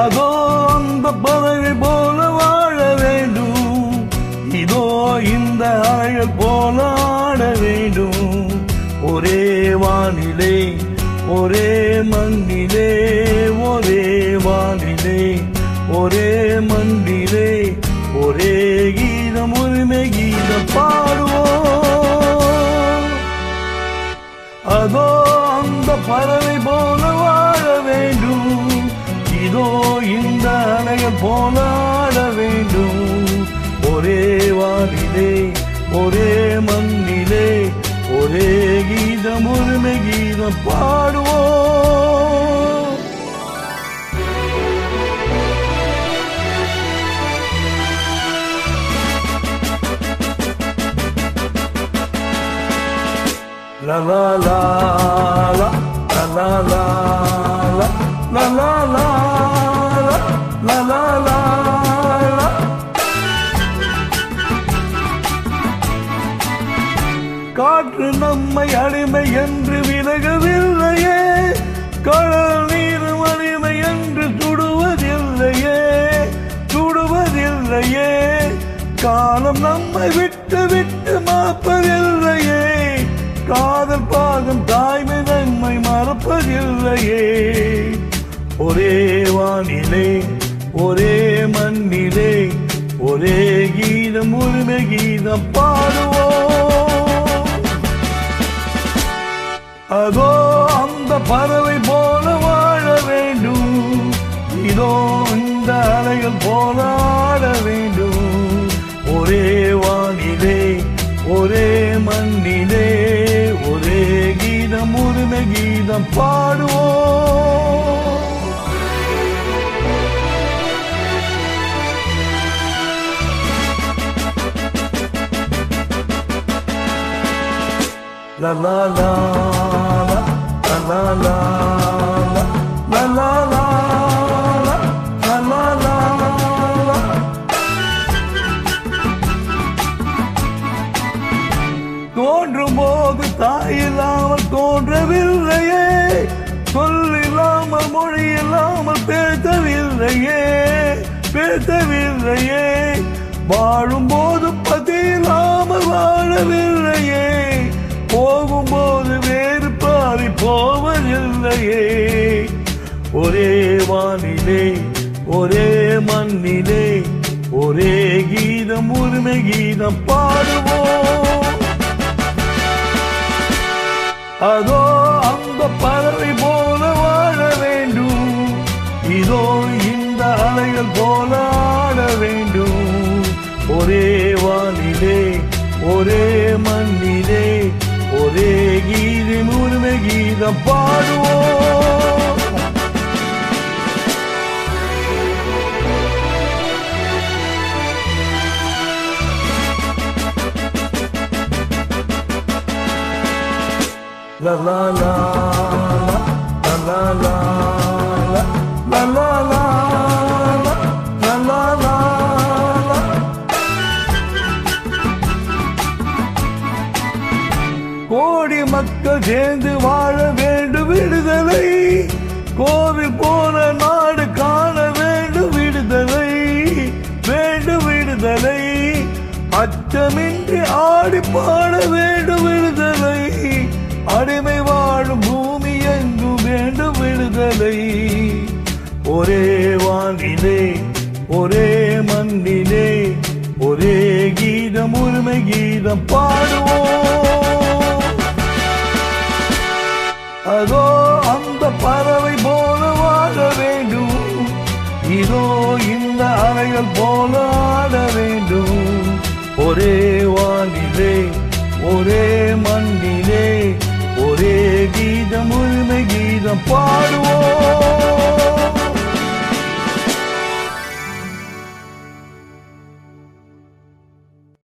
அதோ அந்த பறவை போல வாழ வேண்டும், இதோ இந்த அலைகள் போல ஆட வேண்டும். ஒரே வானிலே ஒரே மண்ணிலே, ஒரே வானிலே ஒரே மண்ணிலே, ஒரே கீதம் உரிமை கீதம் பாடுவோம். அதோ அந்த பறவை போல வாழ வேண்டும், இதோ இந்த அலைகள் போல ஆட வேண்டும். ஒரே வானிலே ஒரே மண்ணிலே, ஒரே கீதம் உரிமை கீதம் பாடுவோம். La la la la la la la la la la la la la la. காற்று நம்மை அடிமை என்று விலகவில்லையே, கடல் நீரும் அடிமை என்று சுடுவதில்லையே, சுடுவதில்லையே. காலம் நம்மை விட்டு விட்டு மாப்பதில்லையே, காதல் பாகம் தாய்மை நம்மை மறப்பதில்லையே. ஒரே வானிலே ஒரே மண்ணிலே, ஒரே கீதம் உரிமை கீதம் பாடுவோம். அதோ அந்த பறவை போல வாழ வேண்டும், இதோ இந்த அலைகள் போல ஆட வேண்டும். ஒரே வானிலே ஒரே மண்ணிலே, ஒரே கீதம் உரிமை கீதம் பாடுவோம். La la la la la la la la la la la la la. தோன்றும் போது தாயில்லாமல் தோன்றவில்லையே, சொல்லில்லாமல் மொழி இல்லாமல் பேசவில்லையே, பேசவில்லையே. வாழும் போது பதி இல்லாமல் வாழவில்லையே, போகும்போது வேறு பாரி போவதில்லையே. ஒரே வானிலே ஒரே மண்ணிலே, ஒரே கீதம் உரிமை கீதம் பாடுவோம். அதோ அந்த பறவை போல வாழ வேண்டும், இதோ இந்த அலைகள் போல ஆட வேண்டும். ஒரே வானிலே ஒரே மண்ணிலே, ஒரே கீதம் உரிமை கீதம் பாடுவோம். La la la la la la la la la la la la la. கோடி மக்கள் சேர்ந்து வாழ வேண்டும் விடுதலை, கோவில் போல நாடு காண வேண்டும் விடுதலை, வேண்டும் விடுதலை. அச்சமின்றி ஆடி பாட வேண்டும் விடுதலை, அடிமை வாழும் பூமி எங்கும் வேண்டும் விடுதலை. ஒரே வானிலே ஒரே மண்ணிலே, ஒரே கீதம் உரிமை கீதம் பாடுவோம். அதோ அந்த பறவை போல வாழ வேண்டும், இதோ இந்த அலைகள் போல ஆட வேண்டும். ஒரே வானிலே ஒரே மண்ணிலே, ஒரே கீதம் உரிமை கீதம் பாடுவோம்.